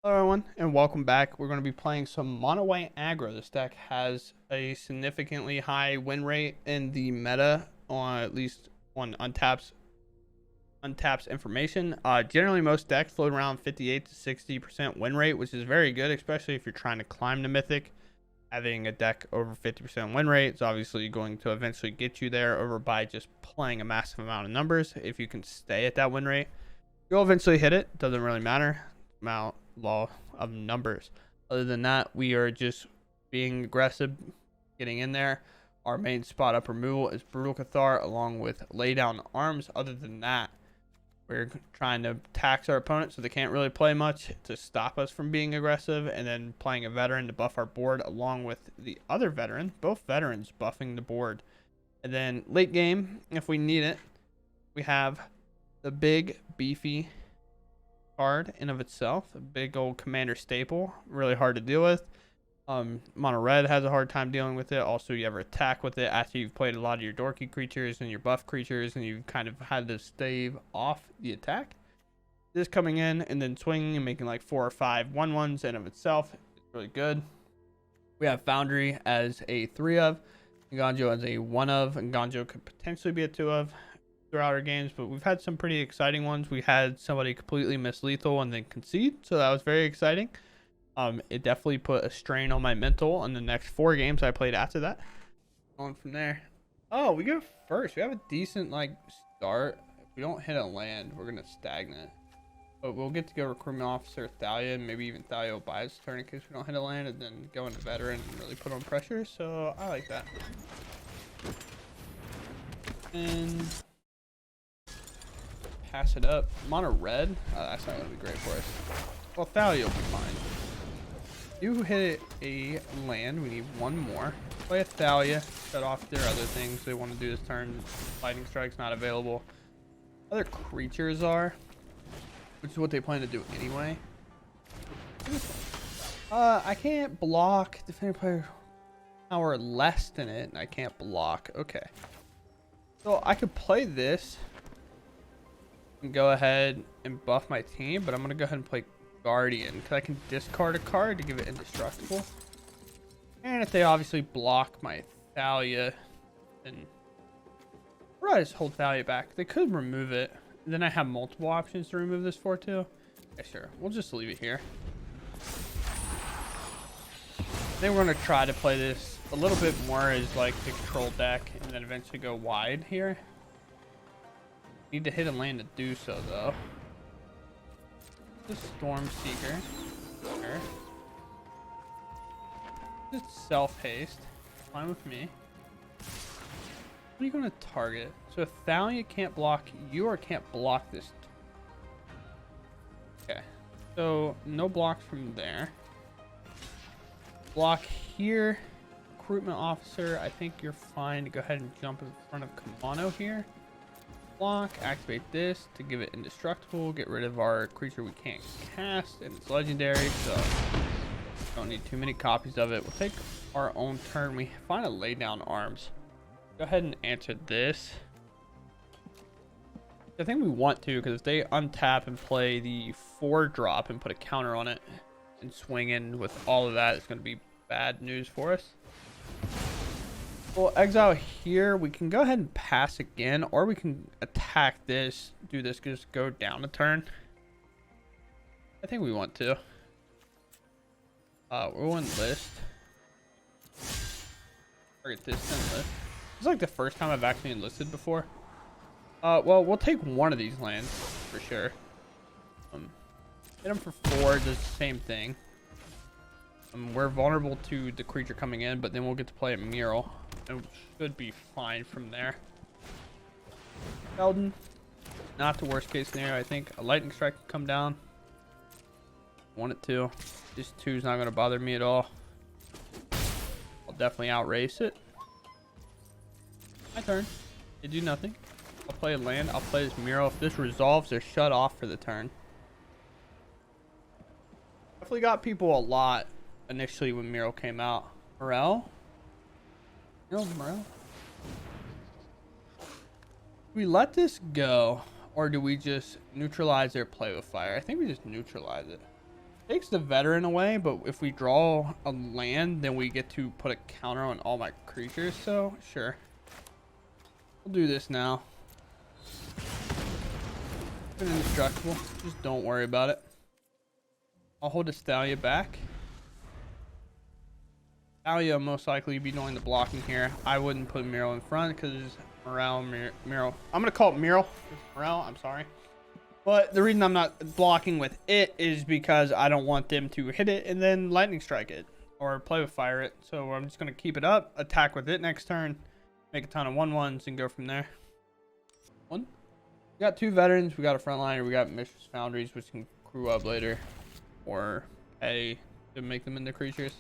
Hello everyone and welcome back. We're going to be playing some mono white aggro. This deck has a significantly high win rate in the meta, on at least on untaps information. Generally most decks float around 58 to 60% win rate, which is very good, especially if you're trying to climb the Mythic. Having a deck over 50% win rate is obviously going to eventually get you there over by just playing a massive amount of numbers. If you can stay at that win rate, you'll eventually hit it. Doesn't really matter amount law of numbers. Other than that, we are just being aggressive, getting in there. Our main spot up removal is Brutal Cathar along with lay down arms. Other than that, we're trying to tax our opponent so they can't really play much to stop us from being aggressive, and then playing a veteran to buff our board along with the other veteran, both veterans buffing the board. And then late game, if we need it, we have the big beefy card in of itself, a big old commander staple, really hard to deal with. Mono red has a hard time dealing with it. Also, you ever attack with it after you've played a lot of your dorky creatures and your buff creatures and you've kind of had to stave off the attack. This coming in and then swinging and making like 4 or 5 1/1s in of itself is really good. We have Foundry as a 3 of, Ganjo as a 1 of, and Ganjo could potentially be a 2 of throughout our games, but we've had some pretty exciting ones. We had somebody completely miss lethal and then concede, so that was very exciting. It definitely put a strain on my mental in the next 4 games I played after that. On from there. Oh, we go first. We have a decent start. If we don't hit a land, we're gonna stagnate. But we'll get to go recruitment officer Thalia, and maybe even Thalia will buy his turn in case we don't hit a land, and then go into veteran and really put on pressure. So I like that. And pass it up. Mono red. That's not gonna be great for us. Well, Thalia will be fine. You hit a land, we need 1 more. Play a Thalia, shut off their other things they want to do this turn. Lightning strike's not available. Other creatures are, which is what they plan to do anyway. I can't block. Defender player power less than it, and I can't block. Okay. So I could play this and go ahead and buff my team, but I'm gonna go ahead and play Guardian because I can discard a card to give it indestructible. And if they obviously block my Thalia, then or I just hold Thalia back. They could remove it. And then I have multiple options to remove this for too. Yeah, sure. We'll just leave it here. Then we're gonna try to play this a little bit more as like the control deck, and then eventually go wide here. Need to hit a land to do so though. The Storm Seeker. Sure. Just self-haste. Fine with me. What are you going to target? So if Thalia can't block you or can't block this. Okay. So no blocks from there. Block here. Recruitment officer. I think you're fine to go ahead and jump in front of Kamano here. Block, activate this to give it indestructible, get rid of our creature we can't cast, and it's legendary, so don't need too many copies of it. We'll take our own turn. We find a lay down arms. Go ahead and answer this. I think we want to, because if they untap and play the 4-drop and put a counter on it and swing in with all of that, it's going to be bad news for us. We'll exile here. We can go ahead and pass again, or we can attack this, do this, just go down a turn. I think we want to. We'll enlist. Target this enlist. It's like the first time I've actually enlisted before. Well, we'll take one of these lands for sure. Hit them for 4, does the same thing. We're vulnerable to the creature coming in, but then we'll get to play a mural. It should be fine from there. Sheldon, not the worst case scenario. I think a lightning strike can come down. Want it to. This 2 is not going to bother me at all. I'll definitely outrace it. My turn. They do nothing. I'll play a land. I'll play this mural. If this resolves, they're shut off for the turn. Definitely got people a lot initially when mural came out. Morel? Morel? We let this go, or do we just neutralize their play with fire? I think we just neutralize it. Takes the veteran away, but if we draw a land, then we get to put a counter on all my creatures. So sure, we'll do this now. It's indestructible. Just don't worry about it. I'll hold Estalia back. Estalia most likely be doing the blocking here. I wouldn't put Miro in front because Miro. I'm gonna call it Miro. Miro. I'm sorry. But the reason I'm not blocking with it is because I don't want them to hit it and then lightning strike it or play with fire it. So I'm just going to keep it up, attack with it next turn, make a ton of 1/1s and go from there. We got 2 veterans. We got a frontliner. We got Mistress Foundries, which can crew up later or pay to make them into creatures.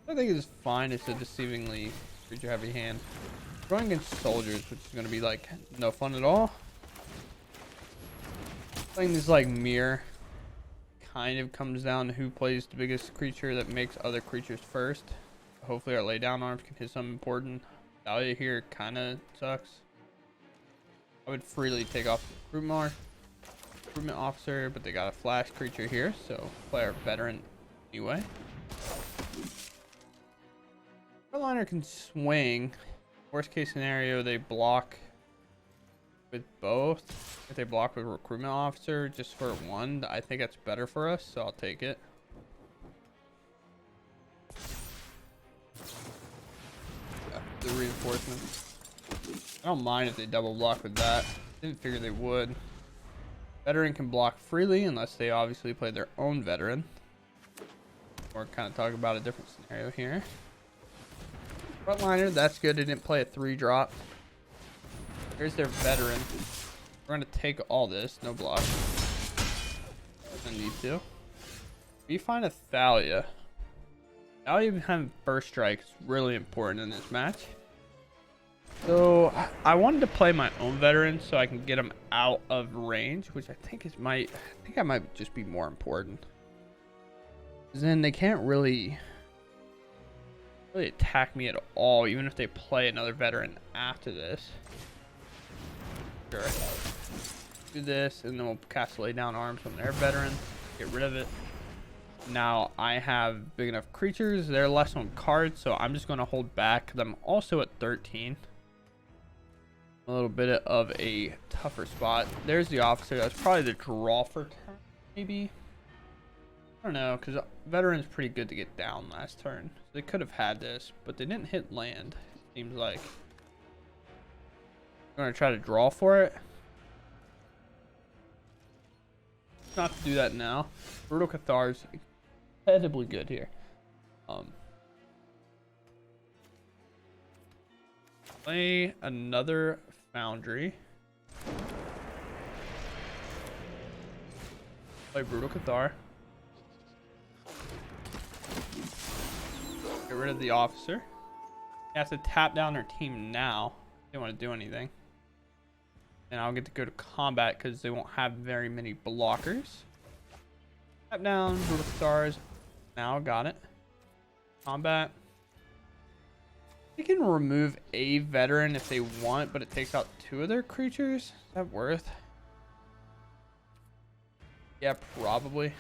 I think it's fine. It's a deceivingly creature heavy hand. Going against soldiers, which is going to be like no fun at all. Playing this like mirror kind of comes down to who plays the biggest creature that makes other creatures first. Hopefully our laydown arms can hit something important. Dahlia here kind of sucks. I would freely take off the recruitment officer, but they got a flash creature here, so play our veteran anyway. Frontliner can swing. Worst case scenario, they block with both. If they block with recruitment officer just for 1, I think that's better for us, so I'll take it. Yeah, the reinforcements. I don't mind if they double block with that. Didn't figure they would. Veteran can block freely unless they obviously play their own veteran. Or kind of talk about a different scenario here. Frontliner, that's good. They didn't play a 3-drop. Here's their veteran. We're going to take all this. No block. I need to. We find a Thalia. Thalia having first strike is really important in this match. So I wanted to play my own veteran so I can get them out of range, which I think I might just be more important. Then they can't really attack me at all, even if they play another veteran after this. Sure. Do this, and then we'll cast lay down arms on their veteran. Get rid of it. Now I have big enough creatures. They're less on cards, so I'm just going to hold back because I'm also at 13. A little bit of a tougher spot. There's the officer. That's probably the draw for turn, maybe. I don't know, because veteran's pretty good to get down last turn. So they could have had this, but they didn't hit land, it seems like. I'm going to try to draw for it. Not to do that now. Brutal Cathar's incredibly good here. Play another Foundry. Play Brutal Cathar. Get rid of the officer. He has to tap down their team now. They don't want to do anything. And I'll get to go to combat because they won't have very many blockers. Tap down, Brutal Stars. Now got it. Combat. They can remove a veteran if they want, but it takes out 2 of their creatures. Is that worth? Yeah, probably.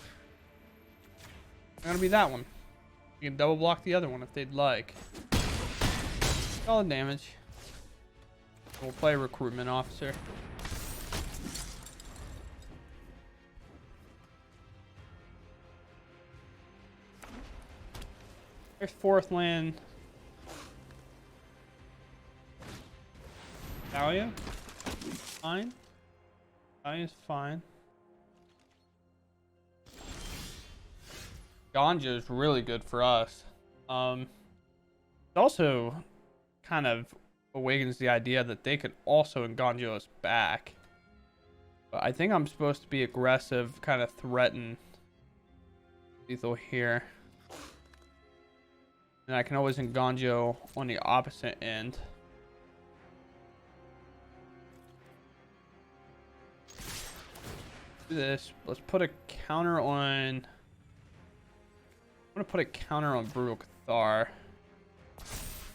It's gonna be that one. You can double block the other one if they'd like. Solid damage. We'll play recruitment officer. There's 4th land. Thalia. Fine. Thalia's fine. Ganja is really good for us. It also kind of awakens the idea that they could also Enganjo us back. But I think I'm supposed to be aggressive, kind of threaten lethal here. And I can always Enganjo on the opposite end. Do this. Let's put a counter on... I'm going to put a counter on Brutal Cathar.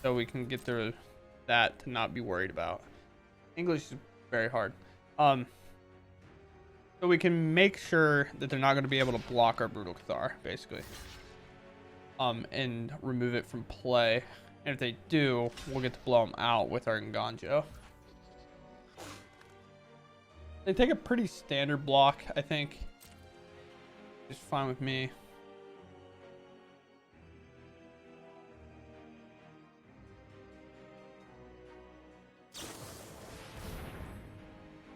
So we can get through that to not be worried about. English is very hard. So we can make sure that they're not going to be able to block our Brutal Cathar, basically. And remove it from play. And if they do, we'll get to blow them out with our Nganjo. They take a pretty standard block, I think. Just fine with me.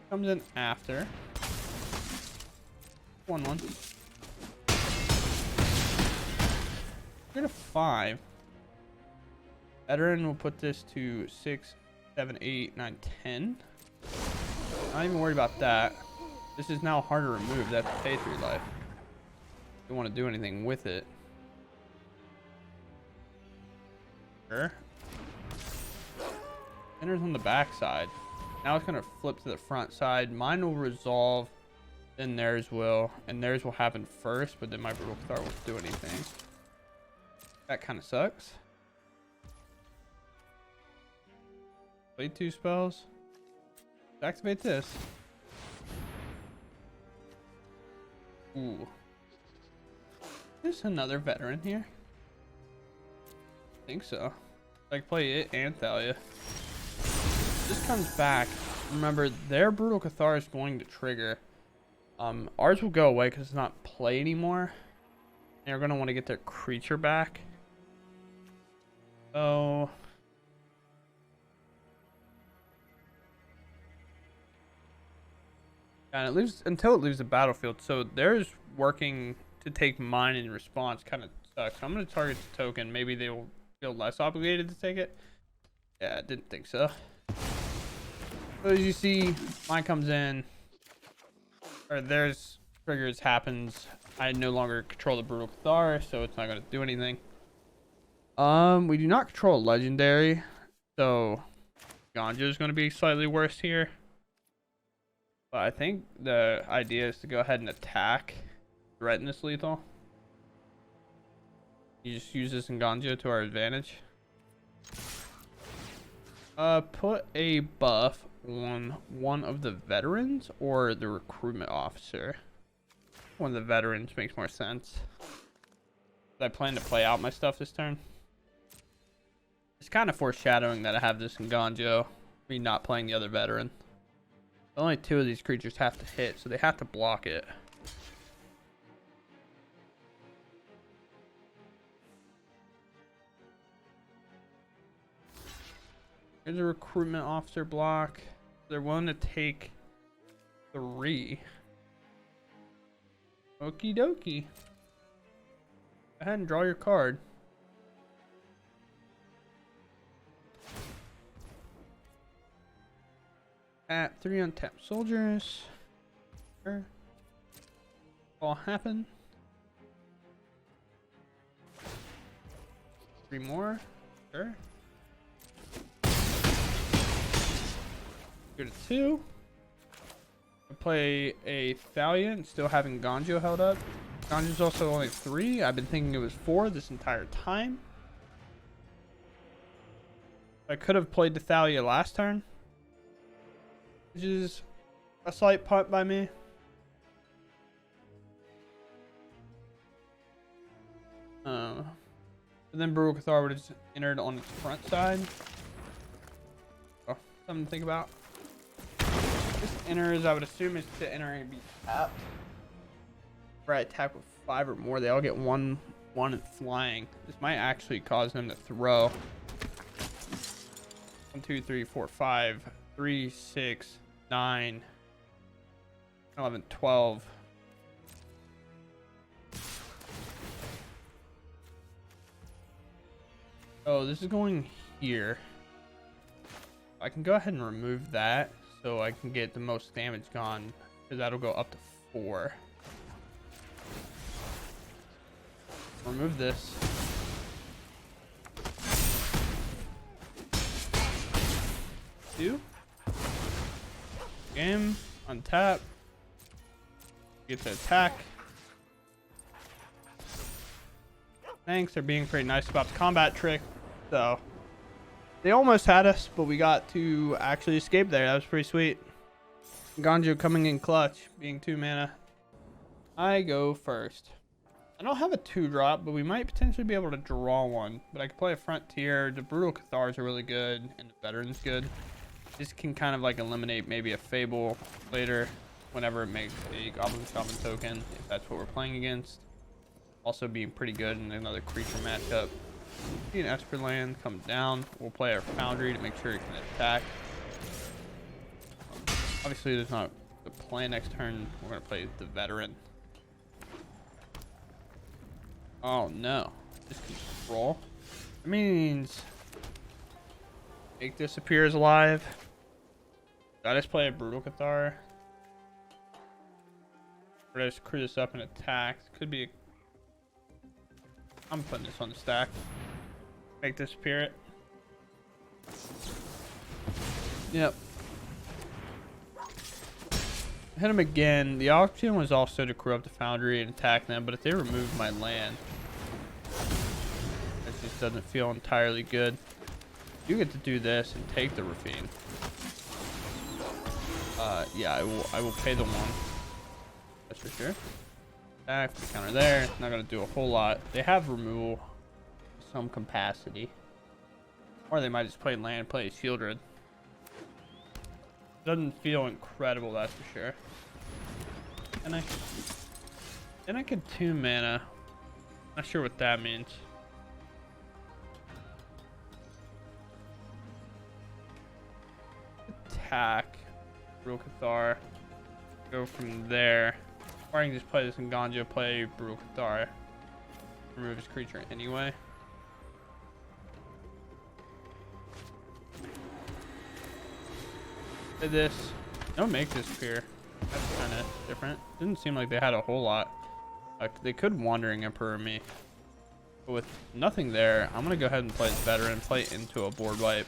Comes in after. 1-1. We're at a 5. Veteran will put this to 6, 7, 8, 9, 10. Not even worried about that. This is now hard to remove. That's pay 3 life. Don't want to do anything with it. Sure. Enters on the back side. Now it's going to flip to the front side. Mine will resolve, then theirs will. And theirs will happen first, but then my Brutal Cathar won't do anything. That kind of sucks. Play 2 spells. Activate this. Ooh. There's another veteran here. I think so. Like play it and Thalia. This comes back. Remember, their Brutal Cathar is going to trigger. Ours will go away because it's not play anymore. And they're going to want to get their creature back. So and it leaves until it leaves the battlefield. So theirs working to take mine in response kind of sucks. I'm going to target the token. Maybe they will feel less obligated to take it. Yeah, I didn't think so. So as you see, mine comes in, or theirs triggers happens. I no longer control the Brutal Cathar, so it's not going to do anything. We do not control a legendary, so Nganjo is going to be slightly worse here. But I think the idea is to go ahead and attack, threaten this lethal. You just use this Nganjo to our advantage. Put a buff on one of the veterans or the recruitment officer. One of the veterans makes more sense. I plan to play out my stuff this turn. It's kind of foreshadowing that I have this Nganjo, me not playing the other veteran. Only 2 of these creatures have to hit, so they have to block it. Here's a recruitment officer block. They're willing to take 3. Okie dokie. Go ahead and draw your card. At 3 untapped soldiers. Sure. All happen. 3 more. Sure. Go to 2. Play a Thalia and still having Nganjo held up. Nganjo's also only 3. I've been thinking it was 4 this entire time. I could have played the Thalia last turn, which is a slight punt by me. But then Brutal Cathar would have entered on its front side. Oh, something to think about. This enters, I would assume, is to enter and be tapped. Right, attack with 5 or more. They all get 1 and flying. This might actually cause them to throw. 1, 2, 3, 4, 5, 3, 6, 9, 11, 12. Oh, this is going here. I can go ahead and remove that so I can get the most damage gone, because that'll go up to 4. Remove this. Two. Game. Untap. Get to attack. Thanks, they're being pretty nice about the combat trick. So they almost had us, but we got to actually escape there. That was pretty sweet. Ganjo coming in clutch, being 2 mana. I go first. I don't have a 2-drop, but we might potentially be able to draw one. But I can play a Frontier. The Brutal Cathars are really good, and the Veteran's good. This can kind of like eliminate maybe a Fable later, whenever it makes a Goblin Shaman token, if that's what we're playing against. Also being pretty good in another creature matchup. See an Esper land come down. We'll play our Foundry to make sure it can attack. Obviously, there's not the plan next turn. We're going to play the Veteran. Oh no. Just control. That means Make disappears alive. I just play a Brutal Cathar. Or just crew this up and attack. Could be a... I'm putting this on the stack. Make disappear it. Yep. Hit him again. The option was also to crew up the Foundry and attack them, but if they remove my land, it just doesn't feel entirely good. You get to do this and take the Rafine. Yeah, I will pay the 1. That's for sure. Attack, counter there. Not gonna do a whole lot. They have removal, some capacity, or they might just play land, play Shieldred. Doesn't feel incredible, that's for sure. And I could 2 mana. Not sure what that means. Attack. Brutal Cathar. Go from there. Or I can just play this in Ganjo, play Brutal Cathar. Remove his creature anyway. Did this. Don't make this appear. That's kind of different. Didn't seem like they had a whole lot. Like they could Wandering Emperor me. But with nothing there, I'm going to go ahead and play this Veteran, play into a board wipe.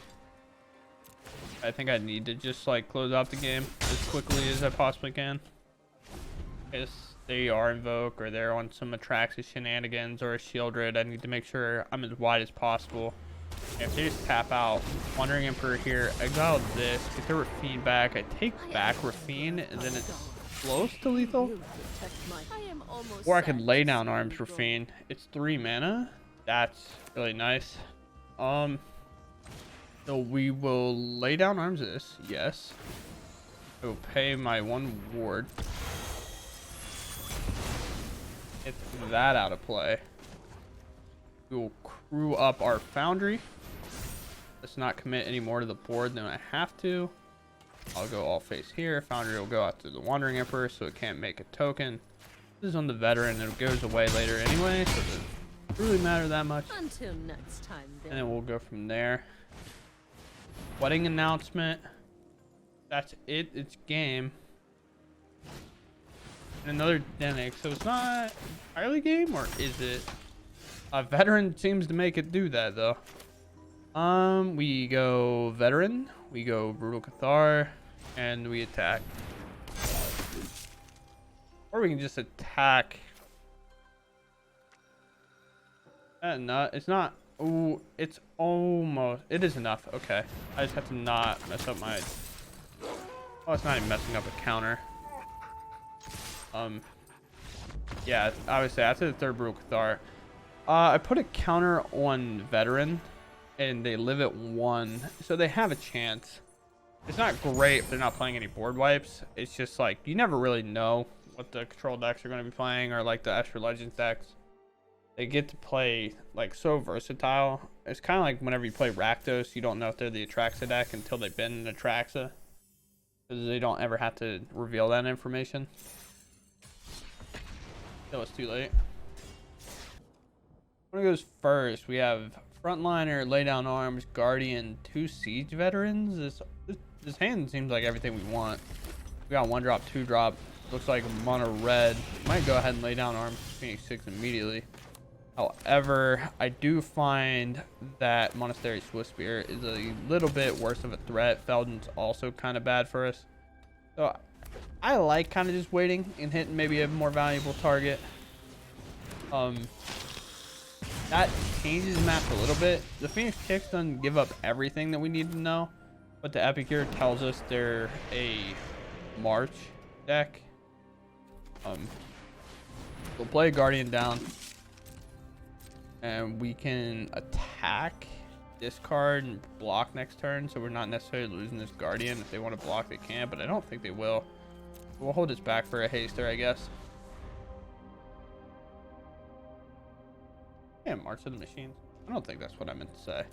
I think I need to just like close out the game as quickly as I possibly can. If they are Invoke or they're on some Atraxis shenanigans or a Shieldred, I need to make sure I'm as wide as possible. If they just tap out, Wandering Emperor here, exile this, get the Rafine back, I take back Rafine, and then it's close to lethal. Or I could lay down Arms Rafine. It's 3 mana. That's really nice. So we will lay down Arms this, yes. I will pay my 1 ward. Get that out of play. We will crew up our Foundry. Let's not commit any more to the board than I have to. I'll go all face here. Foundry will go out to the Wandering Emperor so it can't make a token. This is on the Veteran. It goes away later anyway, so it doesn't really matter that much. Until next time, then. And then we'll go from there. Wedding announcement. That's it. It's game. And another Denic. So it's not entirely game, or is it? A Veteran seems to make it do that though. We go Veteran, we go Brutal Cathar, and we attack. Or we can just attack. It's not. Oh, it's almost. It is enough. Okay. I just have to not mess up my. Oh, it's not even messing up a counter. Yeah, I would say after the 3rd Brutal Cathar. I put a counter on Veteran, and they live at 1, so they have a chance. It's not great if they're not playing any board wipes. It's just like you never really know what the control decks are going to be playing, or like the Esper Legends decks. They get to play like so versatile. It's kind of like whenever you play Rakdos, you don't know if they're the Atraxa deck until they've been in Atraxa, because they don't ever have to reveal that information. Till it's too late. One goes first. We have Frontliner, Lay Down Arms, Guardian, 2 Siege Veterans. This hand seems like everything we want. We got 1-drop, 2-drop. Looks like mono red. Might go ahead and lay down Arms Phoenix 6 immediately. However, I do find that Monastery Swiftspear is a little bit worse of a threat. Feldon's also kind of bad for us. So I like kind of just waiting and hitting maybe a more valuable target. That changes the map a little bit. The Phoenix Kicks doesn't give up everything that we need to know, but the Epicure tells us they're a March deck. We'll play a Guardian down, and we can attack, discard, and block next turn, so we're not necessarily losing this Guardian. If they want to block, they can, but I don't think they will. We'll hold this back for a haster, I guess. Yeah, March of the Machines. I don't think that's what I meant to say.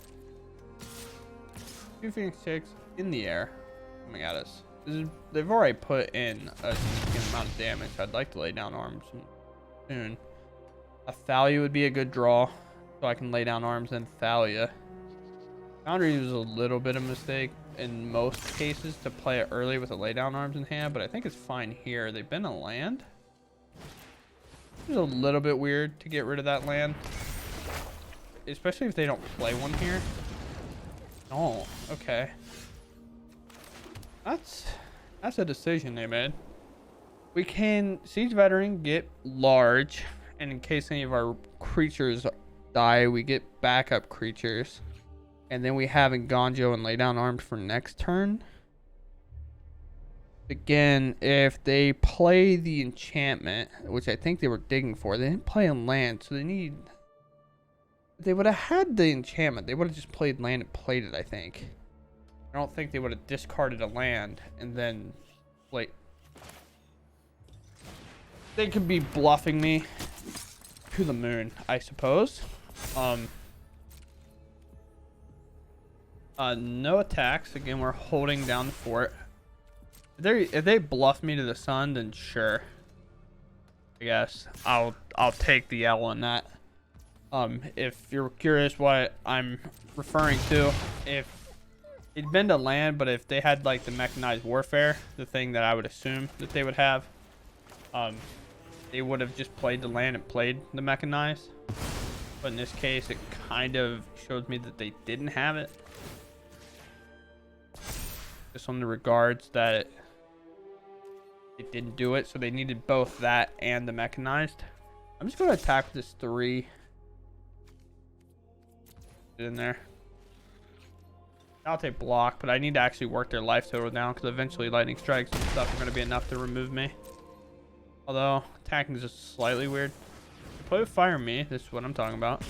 2 Phoenix Chicks in the air coming at us. They've already put in a significant amount of damage. I'd like to lay down arms soon. A Thalia would be a good draw, so I can lay down arms and Thalia. Foundry was a little bit of a mistake in most cases to play it early with a lay down arms in hand, but I think it's fine here. They've been a land. It's a little bit weird to get rid of that land, especially if they don't play one here. Oh, okay. That's a decision they made. We can Siege Veteran, get large, and in case any of our creatures die, we get backup creatures. And then we have Nganjo and lay down arms for next turn. Again, if they play the enchantment, which I think they were digging for, they didn't play on land, so they would have had the enchantment. They would have just played land and played it, I think. I don't think they would have discarded a land and then like they could be bluffing me to the moon, I suppose. No attacks. Again, we're holding down the fort. If they bluff me to the sun, then sure. I guess I'll take the L on that. If you're curious what I'm referring to, if it'd been to land, but if they had like the mechanized warfare, the thing that I would assume that they would have, they would have just played the land and played the mechanized. But in this case, it kind of shows me that they didn't have it. Just on the regards that it didn't do it, so they needed both that and the mechanized. I'm just going to attack with this 3. Get in there. I'll take block, but I need to actually work their life total down because eventually lightning strikes and stuff are going to be enough to remove me. Although attacking is just slightly weird. Play with fire me. This is what I'm talking about.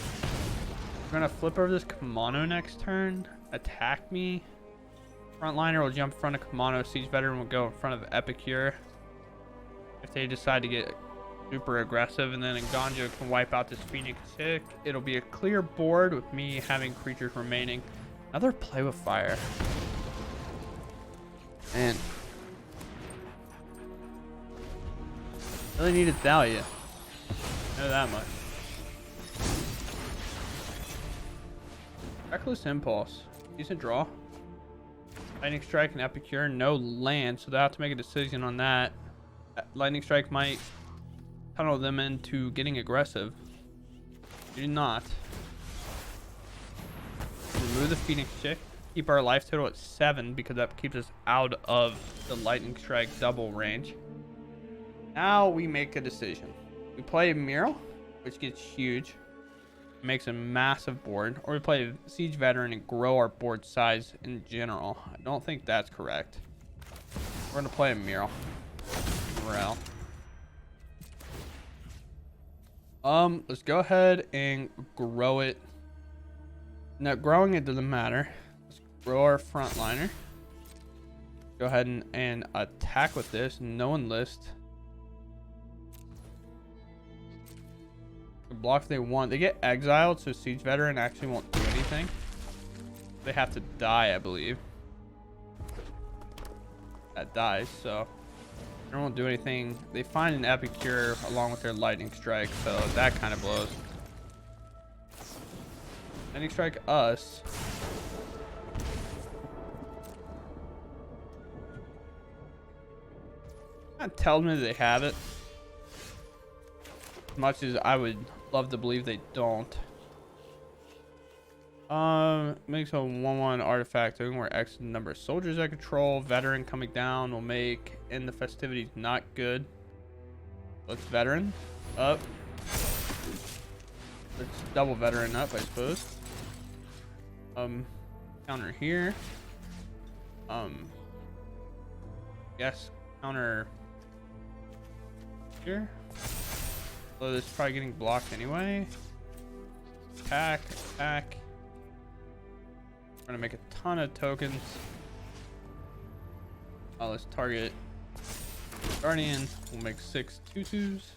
We're going to flip over this Kamano next turn. Attack me. Frontliner will jump in front of Kamano. Siege Veteran will go in front of Epicure. If they decide to get super aggressive, and then Nganjo can wipe out this Phoenix Chick, it'll be a clear board with me having creatures remaining. Another play with fire. Man. Really needed Thalia. Know that much. Reckless Impulse. Decent draw. Lightning Strike and Epicure. No land, so they'll have to make a decision on that. Lightning Strike might tunnel them into getting aggressive. Do not. Remove the Phoenix Chick. Keep our life total at 7 because that keeps us out of the Lightning Strike double range. Now we make a decision. We play Mural, which gets huge. Makes a massive board. Or we play Siege Veteran and grow our board size in general. I don't think that's correct. We're going to play a Mural. Morale. Let's go ahead and grow it. Now, growing it doesn't matter. Let's grow our frontliner. Go ahead and attack with this. No enlist. Block if they want. They get exiled, so Siege Veteran actually won't do anything. They have to die, I believe. That dies, so they won't do anything. They find an Epicure along with their Lightning Strike, so that kind of blows. Lightning Strike us. That tells me they have it. As much as I would love to believe they don't. Makes a 1/1 artifact doing where X is the number of soldiers I control. Veteran coming down will make in the festivities not good. Let's Veteran up. Let's double Veteran up, I suppose. Counter here. Yes, Counter here. So this is probably getting blocked anyway. Attack, attack. We're gonna make a ton of tokens. Let's target Guardian. We'll make 6 2/2s.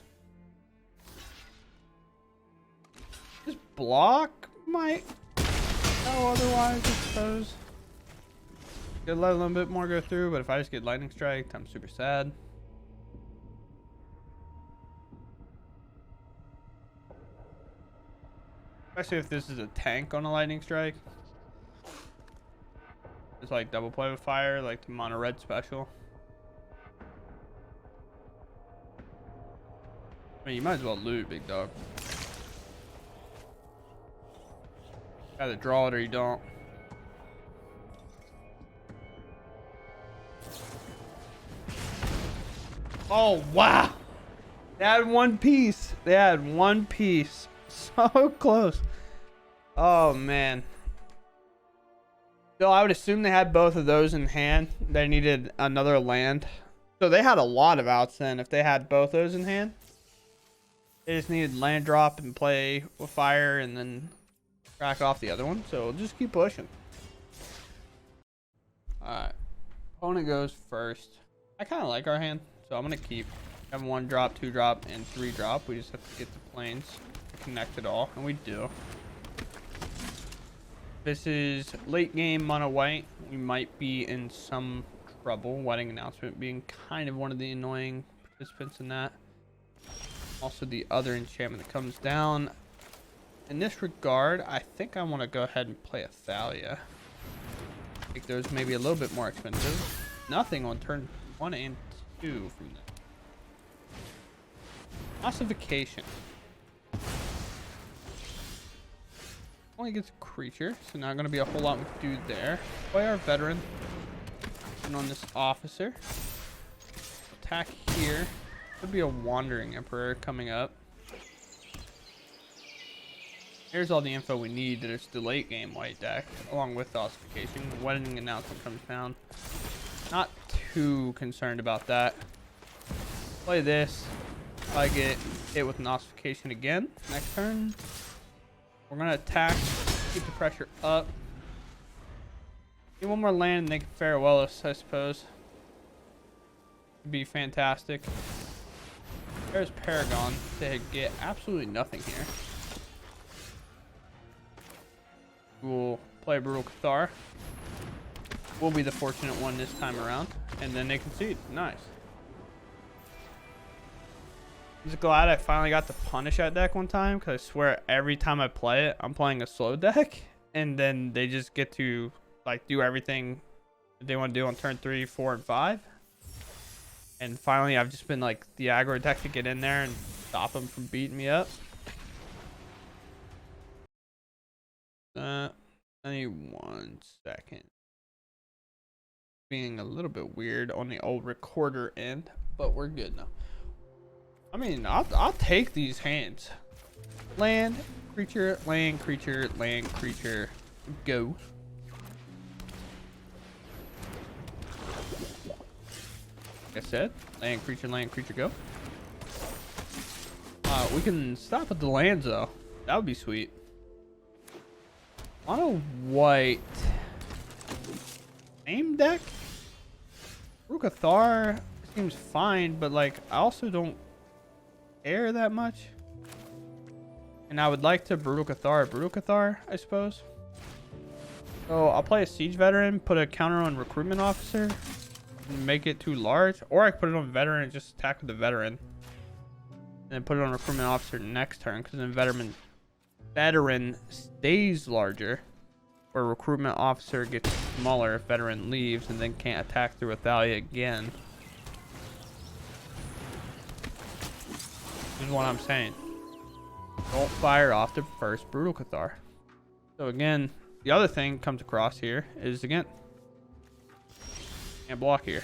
This block might go otherwise, I suppose. Could let a little bit more go through, but if I just get lightning strike, I'm super sad. Especially if this is a tank on a lightning strike. It's like double play with fire, like the mono red special. I mean, you might as well loot, big dog. Either draw it or you don't. Oh, wow. They had one piece. They had one piece. So close. Oh, man. So I would assume they had both of those in hand. They needed another land. So they had a lot of outs then if they had both those in hand. They just needed land drop and play with fire and then crack off the other one. So we'll just keep pushing. Alright. Opponent goes first. I kind of like our hand. So I'm going to keep having 1 drop, 2 drop, and 3 drop. We just have to get the planes to connect it all. And we do. This is late game mono white. We might be in some trouble. Wedding announcement being kind of one of the annoying participants in that. Also the other enchantment that comes down. In this regard, I think I want to go ahead and play a Thalia. I think those may be a little bit more expensive. Nothing on turn 1 and 2 from that. Ossification. Only gets a creature, so not going to be a whole lot we can do there. Play our veteran. And on this officer. Attack here. Could be a wandering emperor coming up. Here's all the info we need that is the late game white deck, along with the ossification. Wedding announcement comes down. Not too concerned about that. Play this. I get hit with an ossification again next turn. We're gonna attack, keep the pressure up. Get one more land and they can farewell us, I suppose. Would be fantastic. There's Paragon to get absolutely nothing here. We'll play Brutal Cathar. We'll be the fortunate one this time around. And then they concede. Nice. I'm just glad I finally got to punish that deck one time, because I swear every time I play it, I'm playing a slow deck. And then they just get to like do everything that they want to do on turn 3, 4, and 5. And finally, I've just been like the aggro deck to get in there and stop them from beating me up. I need 1 second. Being a little bit weird on the old recorder end, but we're good now. I mean, I'll take these hands. Land, creature, land, creature, land, creature. Go. Like I said, land, creature, go. We can stop at the lands though. That would be sweet. On a white same deck, Cathar seems fine, but like I also don't care that much. And I would like to Brutal Cathar, I suppose. So I'll play a Siege Veteran, put a counter on Recruitment Officer, and make it too large. Or I could put it on Veteran and just attack with the Veteran. And then put it on Recruitment Officer next turn, because then Veteran stays larger. Where Recruitment Officer gets smaller if Veteran leaves and then can't attack through Thalia again. This is what I'm saying. Don't fire off the first Brutal Cathar. So again, the other thing comes across here is again, can't block here.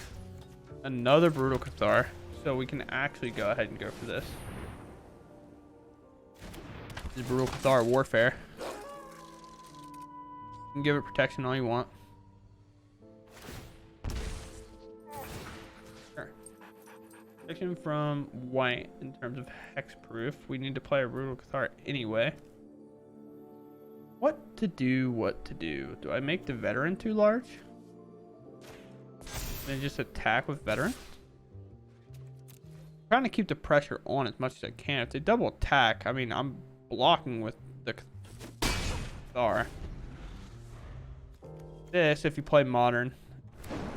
Another Brutal Cathar. So we can actually go ahead and go for this. This is Brutal Cathar Warfare. You can give it protection all you want. Sure. Protection from white in terms of hexproof. We need to play a Brutal Cathar anyway. What to do, what to do. Do I make the veteran too large? Then just attack with veteran? I'm trying to keep the pressure on as much as I can. If they double attack, I mean, I'm blocking with the Cathar. This, if you play modern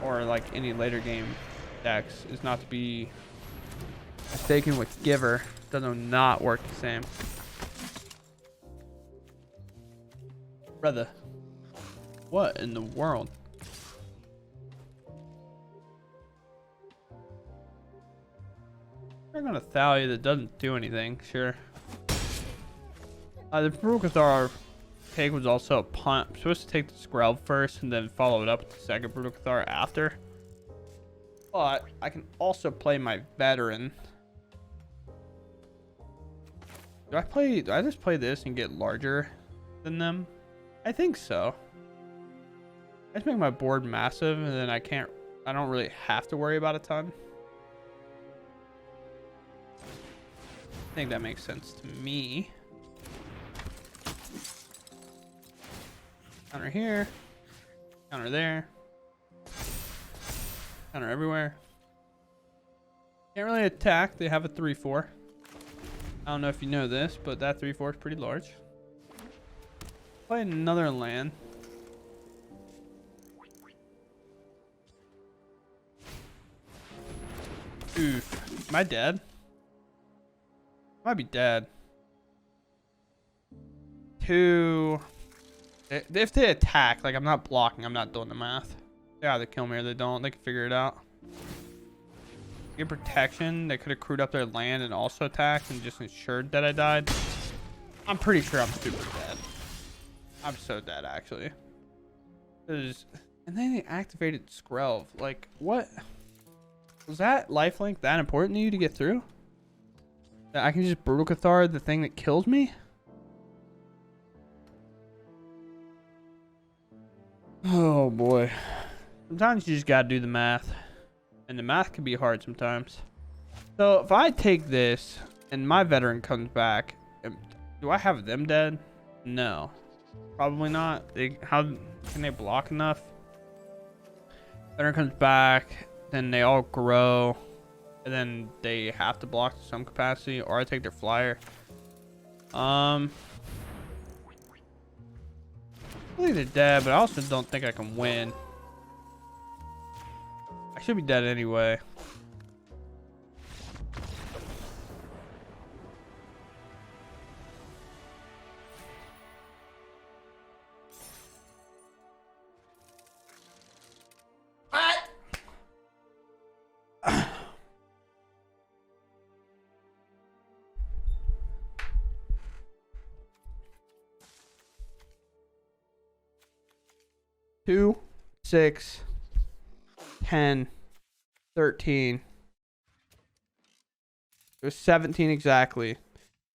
or like any later game decks, is not to be mistaken with Giver. Does not work the same. Brother, what in the world? I'm gonna Thalia that doesn't do anything. Sure. The Brutal Cathar take was also a punt. I'm supposed to take the Skrelv first and then follow it up with the second Brutal Cathar after. But I can also play my veteran. Do I just play this and get larger than them? I think so. I just make my board massive and then I don't really have to worry about a ton. I think that makes sense to me. Counter here. Counter there. Counter everywhere. Can't really attack. They have a 3/4. I don't know if you know this, but that 3/4 is pretty large. Play another land. Oof. Am I dead? Might be dead. Two. If they attack, like I'm not blocking, I'm not doing the math. They either kill me or they don't. They can figure it out. Get protection. They could have crewed up their land and also attacked and just ensured that I died. I'm pretty sure I'm super dead. I'm so dead, actually. And then they activated Skrelv. Like, what? Was that lifelink that important to you to get through? That I can just Brutal Cathar the thing that kills me? Oh, boy. Sometimes you just gotta do the math. And the math can be hard sometimes. So, if I take this and my veteran comes back, do I have them dead? No. Probably not. How can they block enough? Veteran comes back, then they all grow, and then they have to block to some capacity, or I take their flyer. I think they're dead, but I also don't think I can win. I should be dead anyway. Two, 6, 10, 13. It was 17 exactly.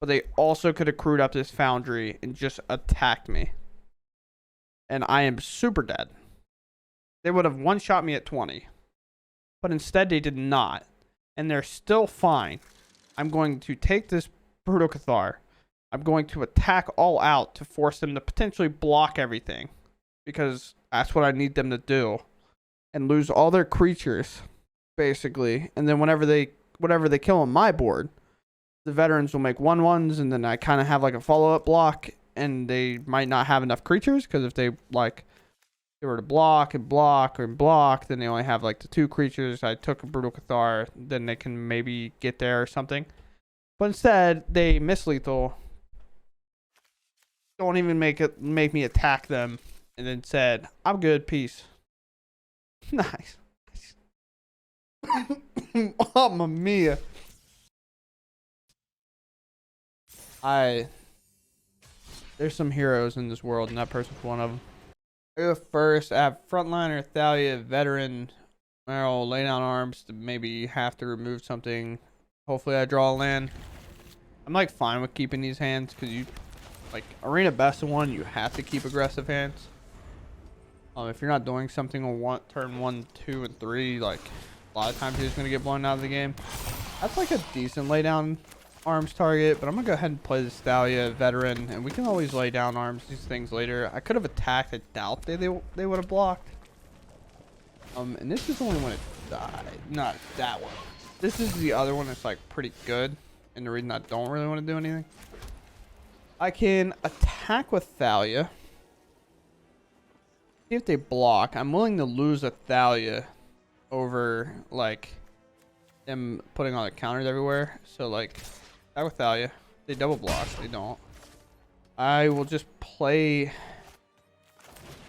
But they also could have crewed up this foundry and just attacked me. And I am super dead. They would have one-shot me at 20. But instead they did not. And they're still fine. I'm going to take this Brutal Cathar. I'm going to attack all out to force them to potentially block everything. Because that's what I need them to do. And lose all their creatures, basically. And then whatever they kill on my board, the veterans will make 1/1s, and then I kind of have like a follow-up block, and they might not have enough creatures, because if they were to block and block and block, then they only have like the 2 creatures. I took a Brutal Cathar, then they can maybe get there or something. But instead, they miss lethal. Don't even make me attack them. And then said, I'm good, peace. Nice. Mamma mia. There's some heroes in this world, and that person's one of them. I go first. I have frontliner, Thalia, veteran, Meryl, lay down arms to maybe have to remove something. Hopefully I draw a land. I'm like fine with keeping these hands, because you like arena best of one, you have to keep aggressive hands. If you're not doing something on turn 1, 2, and 3, like a lot of times you're just gonna get blown out of the game. That's like a decent lay down arms target, but I'm gonna go ahead and play the Thalia veteran, and we can always lay down arms these things later. I could have attacked. I doubt they would have blocked. And this is only when it died. Not that one. This is the other one that's like pretty good, and the reason I don't really want to do anything. I can attack with Thalia. See if they block. I'm willing to lose a Thalia over like them putting all the counters everywhere. So like attack with Thalia. They double block. They don't. I will just play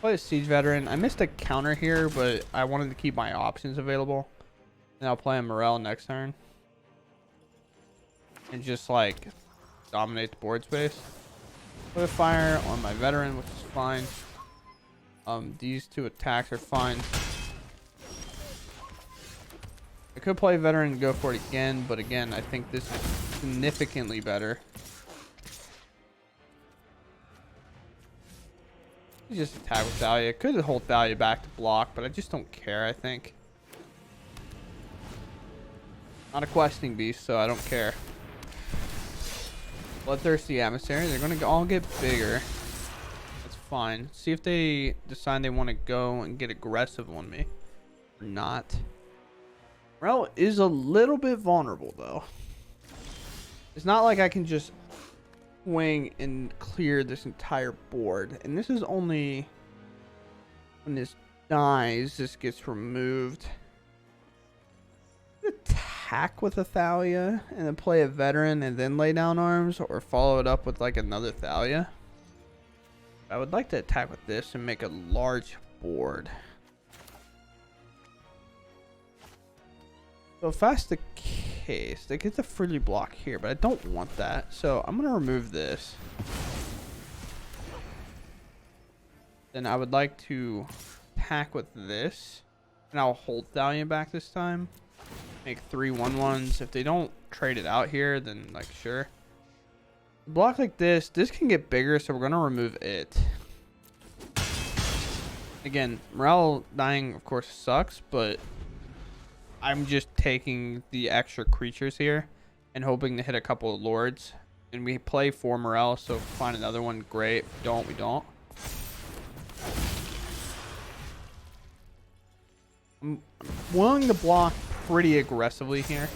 a siege veteran. I missed a counter here, but I wanted to keep my options available. And I'll play a Morel next turn. And just like dominate the board space. Put a fire on my veteran, which is fine. These two attacks are fine. I could play veteran and go for it again, but again, I think this is significantly better. You just attack with Thalia. Could hold Thalia back to block, but I just don't care, I think. Not a questing beast, so I don't care. Bloodthirsty emissary. They're going to all get bigger. That's fine. See if they decide they want to go and get aggressive on me. Or not. Morel is a little bit vulnerable, though. It's not like I can just swing and clear this entire board. And this is only when this dies, this gets removed. Attack with a Thalia and then play a veteran and then lay down arms, or follow it up with like another Thalia. I would like to attack with this and make a large board. So if that's the case, they get the freely block here, but I don't want that. So I'm going to remove this. Then I would like to attack with this. And I'll hold Thalia back this time. Make 3 1/1s. If they don't trade it out here, then like sure. Block like this can get bigger, so we're going to remove it. Again, Morel dying of course sucks, but I'm just taking the extra creatures here and hoping to hit a couple of lords. And we play 4 Morel, so if we find another one, great. If we don't, we don't. I'm willing to block pretty aggressively here.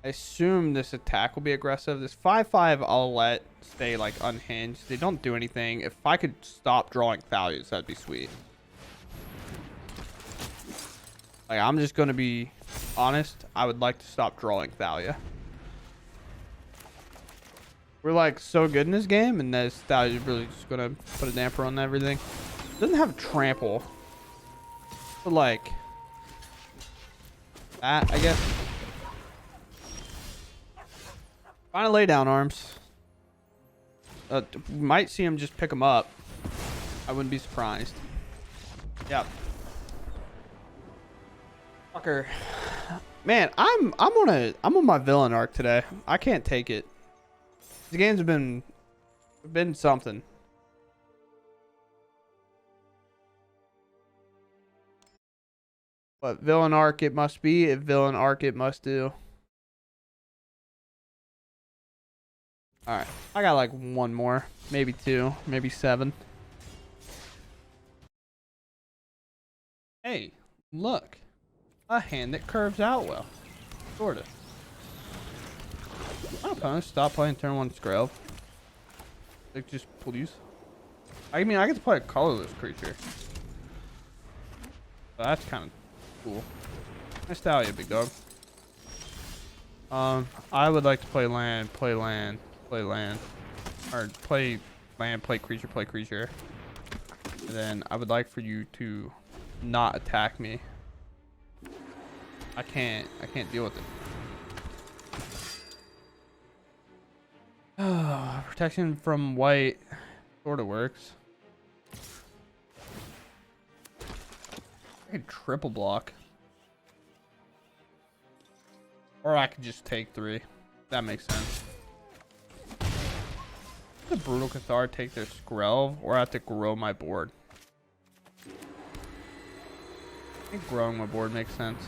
I assume this attack will be aggressive. This 5/5 I'll let stay like unhinged. They don't do anything. If I could stop drawing Thalias, that'd be sweet. Like, I'm just gonna be honest. I would like to stop drawing Thalia. We're like so good in this game, and this Thalia is really just gonna put a damper on everything. Doesn't have trample, but like that, I guess. Finally lay down arms. Might see him just pick them up. I wouldn't be surprised. Yep. Fucker. Man, I'm on my villain arc today. I can't take it. The games have been something. But villain arc it must be. If villain arc it must do. Alright. I got like 1 more. Maybe 2. Maybe 7. Hey, look. A hand that curves out well. Sorta. My opponent stop playing turn 1 Scrub. Like, just please. I mean, I get to play a colorless creature. So that's kind of cool. Nice Thalia, big dog. I would like to play land, play land, play land. Or play land, play creature. And then I would like for you to not attack me. I can't deal with it. Protection from white sort of works. I could triple block. Or I could just take 3. That makes sense. The Brutal Cathar take their Skrelv, or I have to grow my board. I think growing my board makes sense.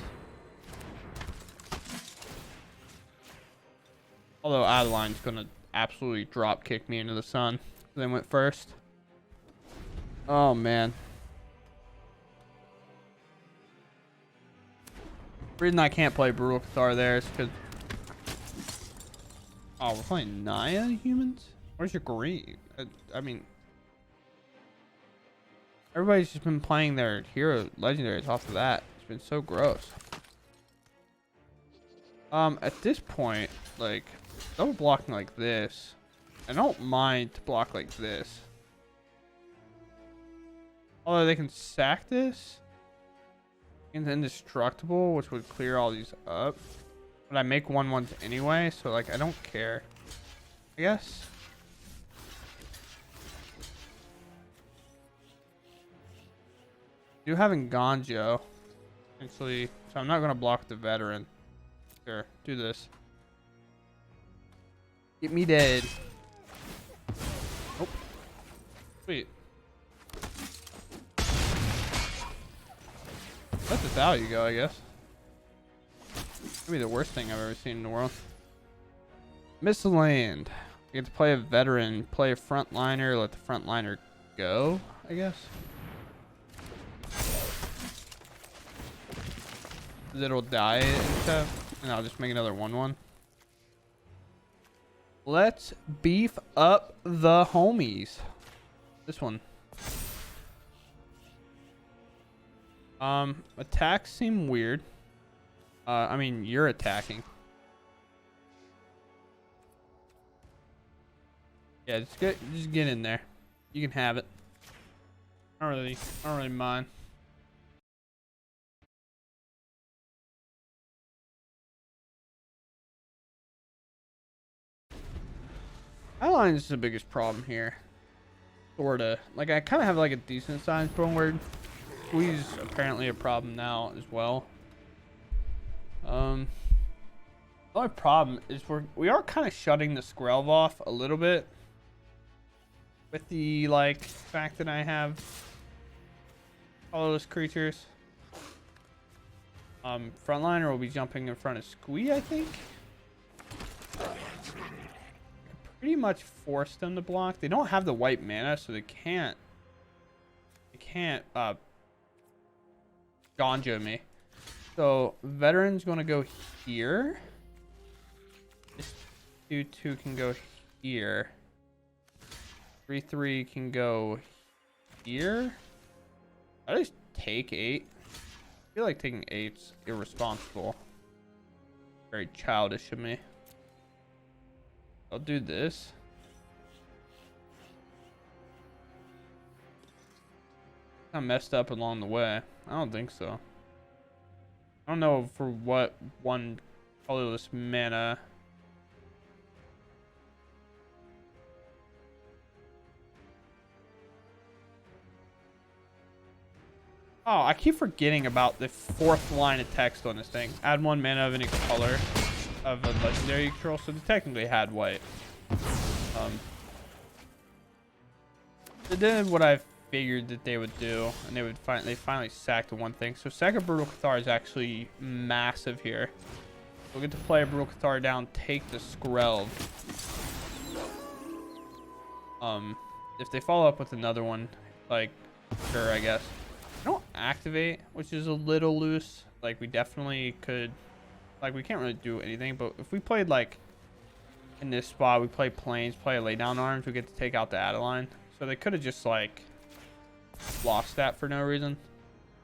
Although Adeline's gonna absolutely drop kick me into the sun. They went first. Oh man. The reason I can't play Brutal Cathar there is because... Oh, we're playing Naya humans? Where's your green? I mean... Everybody's just been playing their hero legendaries off of that. It's been so gross. At this point, like, double blocking like this. I don't mind to block like this. Although they can sack this. It's indestructible, which would clear all these up. But I make 1/1s anyway, so like I don't care. I guess. Do having Ganjo. Actually, so I'm not gonna block the veteran. Here, do this. Get me dead. Oh. Sweet. Let the value go, I guess. Maybe the worst thing I've ever seen in the world. Miscellaneous. You get to play a veteran, play a frontliner, let the frontliner go, I guess. It'll die and stuff, and I'll just make another 1/1. Let's beef up the homies. This one. Attacks seem weird. I mean, you're attacking. Yeah, just get in there. You can have it. I don't really mind. Outline is the biggest problem here. Sorta. Like, I kind of have like a decent sized bone word. Squeeze apparently a problem now as well. The only problem is we are kind of shutting the Skrelv off a little bit with the like fact that I have all those creatures. Frontliner will be jumping in front of Squee, I think. Pretty much force them to block. They don't have the white mana, so they can't Ganjo me. So veteran's gonna go here. This 2/2 can go here. 3/3 can go here. I just take 8. I feel like taking 8's irresponsible. Very childish of me. I'll do this. I messed up along the way. I don't think so. I don't know for what one colorless mana. Oh, I keep forgetting about the 4th line of text on this thing. Add 1 mana of any color of a legendary you control, so they technically had white. They did what I figured that they would do, and they finally sacked the one thing. So second Brutal Cathar is actually massive here. We'll get to play a Brutal Cathar down, take the Skrelv. If they follow up with another one, like, sure, I guess. I don't activate, which is a little loose. Like, we definitely could, like, we can't really do anything, but if we played, like, in this spot, we play Plains, play a Lay Down Arms, we get to take out the Adeline. So they could have just, like, lost that for no reason.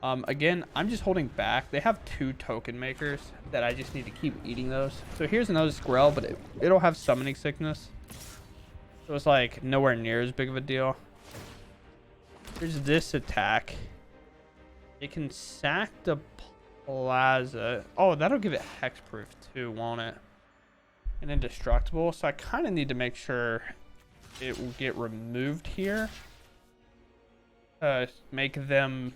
Again, I'm just holding back. They have 2 token makers that I just need to keep eating those. So here's another Skrell, but it'll have summoning sickness. So it's, like, nowhere near as big of a deal. Here's this attack. It can sack the Plaza. Oh, that'll give it hexproof too, won't it? And indestructible. So I kind of need to make sure it will get removed here. Make them...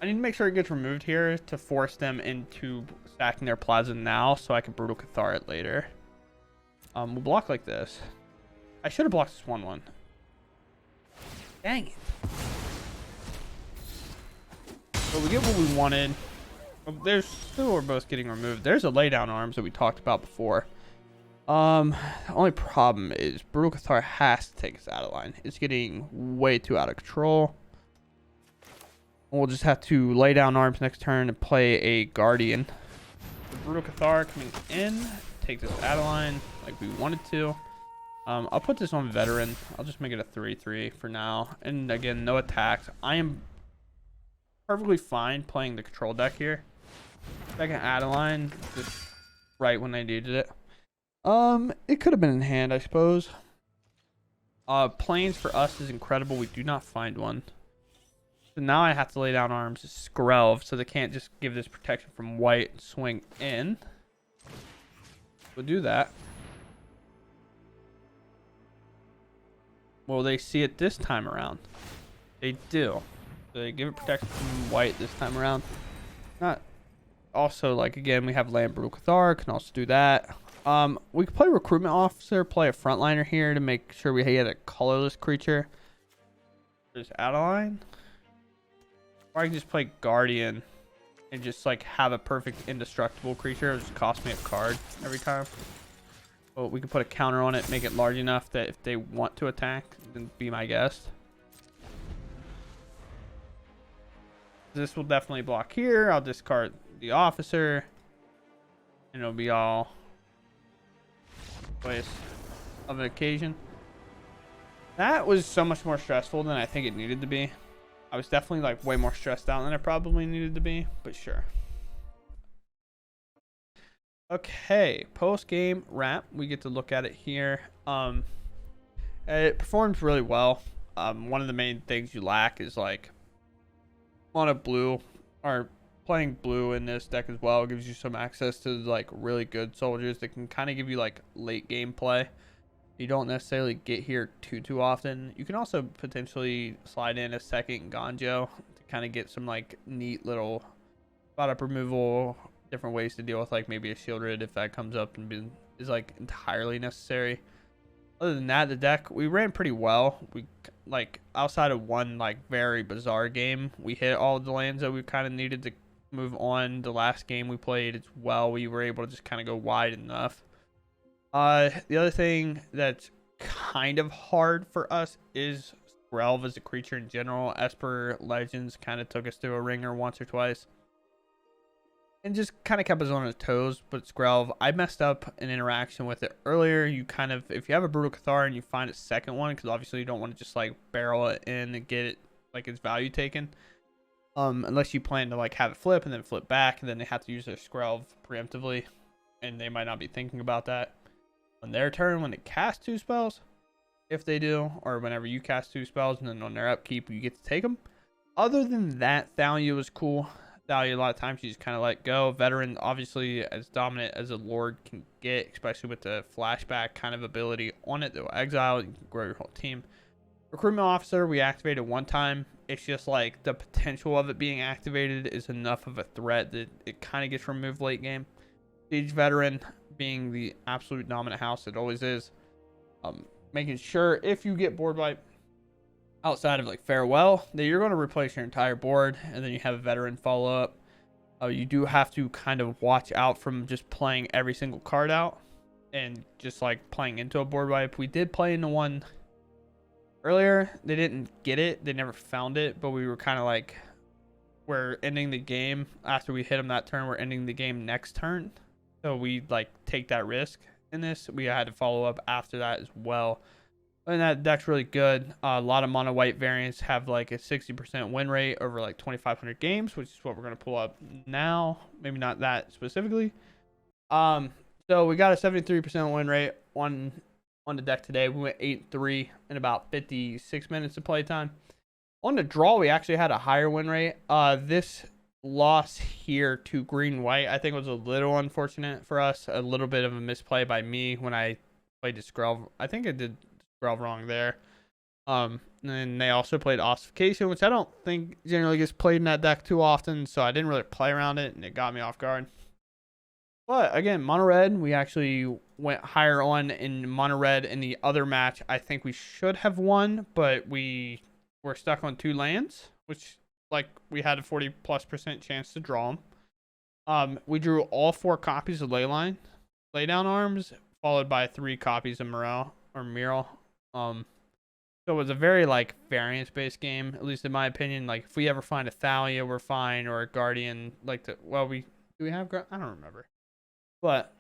I need to make sure it gets removed here to force them into stacking their Plaza now so I can Brutal Cathar it later. We'll block like this. I should have blocked this 1/1. Dang it. But we get what we wanted. There's still, we're both getting removed. There's a laydown arms that we talked about before. The only problem is Brutal Cathar has to take us out of line. It's getting way too out of control. We'll just have to lay down arms next turn and play a Guardian. The Brutal Cathar coming in takes us out of line like we wanted to. I'll put this on Veteran. I'll just make it a 3-3 for now. And again, no attacks. I am perfectly fine playing the control deck here. Second Adeline, just right when I needed it. It could have been in hand, I suppose. Planes for us is incredible. We do not find one. So now I have to lay down arms to Skrelv, so they can't just give this protection from white and swing in. We'll do that. Will they see it this time around? They do. So they give it protection from white this time around. Not. Also, like, again, we have land Brutal Cathar, can also do that. We could play Recruitment Officer, play a frontliner here to make sure we get a colorless creature. There's Adeline. Or I can just play Guardian and just, like, have a perfect indestructible creature. It'll just cost me a card every time. But we can put a counter on it, make it large enough that if they want to attack, then be my guest. This will definitely block here. I'll discard the officer, and it'll be all place of an occasion. That was so much more stressful than I think it needed to be. I was definitely like way more stressed out than I probably needed to be, but sure. Okay, post game wrap. We get to look at it here. It performs really well. One of the main things you lack is like mono blue, or playing blue in this deck as well gives you some access to like really good soldiers that can kind of give you like late game play. You don't necessarily get here too often. You can also potentially slide in a second Ganjo to kind of get some like neat little spot up removal, different ways to deal with like maybe a shield rid if that comes up and is like entirely necessary. Other than that, the deck we ran pretty well. We like outside of one like very bizarre game, we hit all the lands that we kind of needed to move on. The last game we played as well, we were able to just kind of go wide enough. The other thing that's kind of hard for us is Skrelv as a creature in general. Esper Legends kind of took us through a ringer once or twice and just kind of kept us on his toes. But Skrelv, I messed up an interaction with it earlier. You kind of, if you have a Brutal Cathar and you find a second one, because obviously you don't want to just like barrel it in and get it like its value taken. Unless you plan to like have it flip and then flip back, and then they have to use their Skrelv preemptively, and they might not be thinking about that on their turn when they cast 2 spells, if they do, or whenever you cast 2 spells and then on their upkeep you get to take them. Other than that, Thalia was cool. Thalia, a lot of times you just kind of let go. Veteran, obviously as dominant as a Lord can get, especially with the flashback kind of ability on it. They'll exile, you can grow your whole team. Recruitment Officer, we activated one time. It's just like the potential of it being activated is enough of a threat that it kind of gets removed late game. Siege Veteran, being the absolute dominant house it always is, making sure if you get board wipe outside of like Farewell, that you're going to replace your entire board, and then you have a Veteran follow up. You do have to kind of watch out from just playing every single card out and just like playing into a board wipe. We did play into one earlier. They didn't get it, they never found it, but we were kind of like, we're ending the game after we hit them that turn, we're ending the game next turn. So we like take that risk in this. We had to follow up after that as well. And that deck's really good. A lot of mono white variants have like a 60% win rate over like 2,500 games, which is what we're going to pull up now. Maybe not that specifically. So we got a 73% win rate on the deck today. We went 8-3 in about 56 minutes of playtime. On the draw, we actually had a higher win rate. This loss here to green white I think was a little unfortunate for us. A little bit of a misplay by me when I played the Skrelv. I think I did Skrelv wrong there. And then they also played Ossification, which I don't think generally gets played in that deck too often, so I didn't really play around it, and it got me off guard. But again, mono red, we actually went higher on in mono red in the other match. I think we should have won, but we were stuck on 2 lands, which like we had a 40+% chance to draw them. We drew all 4 copies of Leyline, Laydown Arms, followed by 3 copies of Morel or Mural. So it was a very like variance-based game, at least in my opinion. Like if we ever find a Thalia, we're fine, or a Guardian. Like do we have? I don't remember, but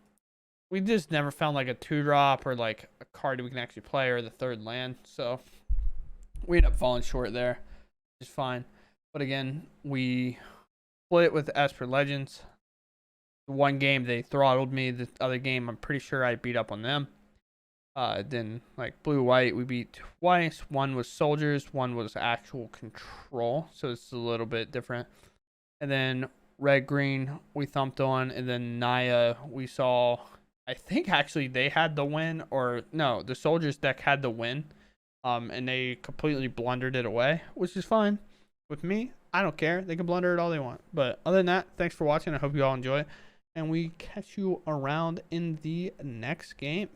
we just never found like a 2-drop or like a card we can actually play or the 3rd land. So we ended up falling short there, which is fine. But again, we split with Esper Legends. One game they throttled me. The other game I'm pretty sure I beat up on them. Then like blue white we beat twice. One was soldiers, one was actual control, so it's a little bit different. And then red green we thumped on, and then Naya we saw. I think actually they had the win, or no, the soldiers deck had the win. And they completely blundered it away, which is fine with me. I don't care. They can blunder it all they want. But other than that, thanks for watching. I hope you all enjoy, and we catch you around in the next game.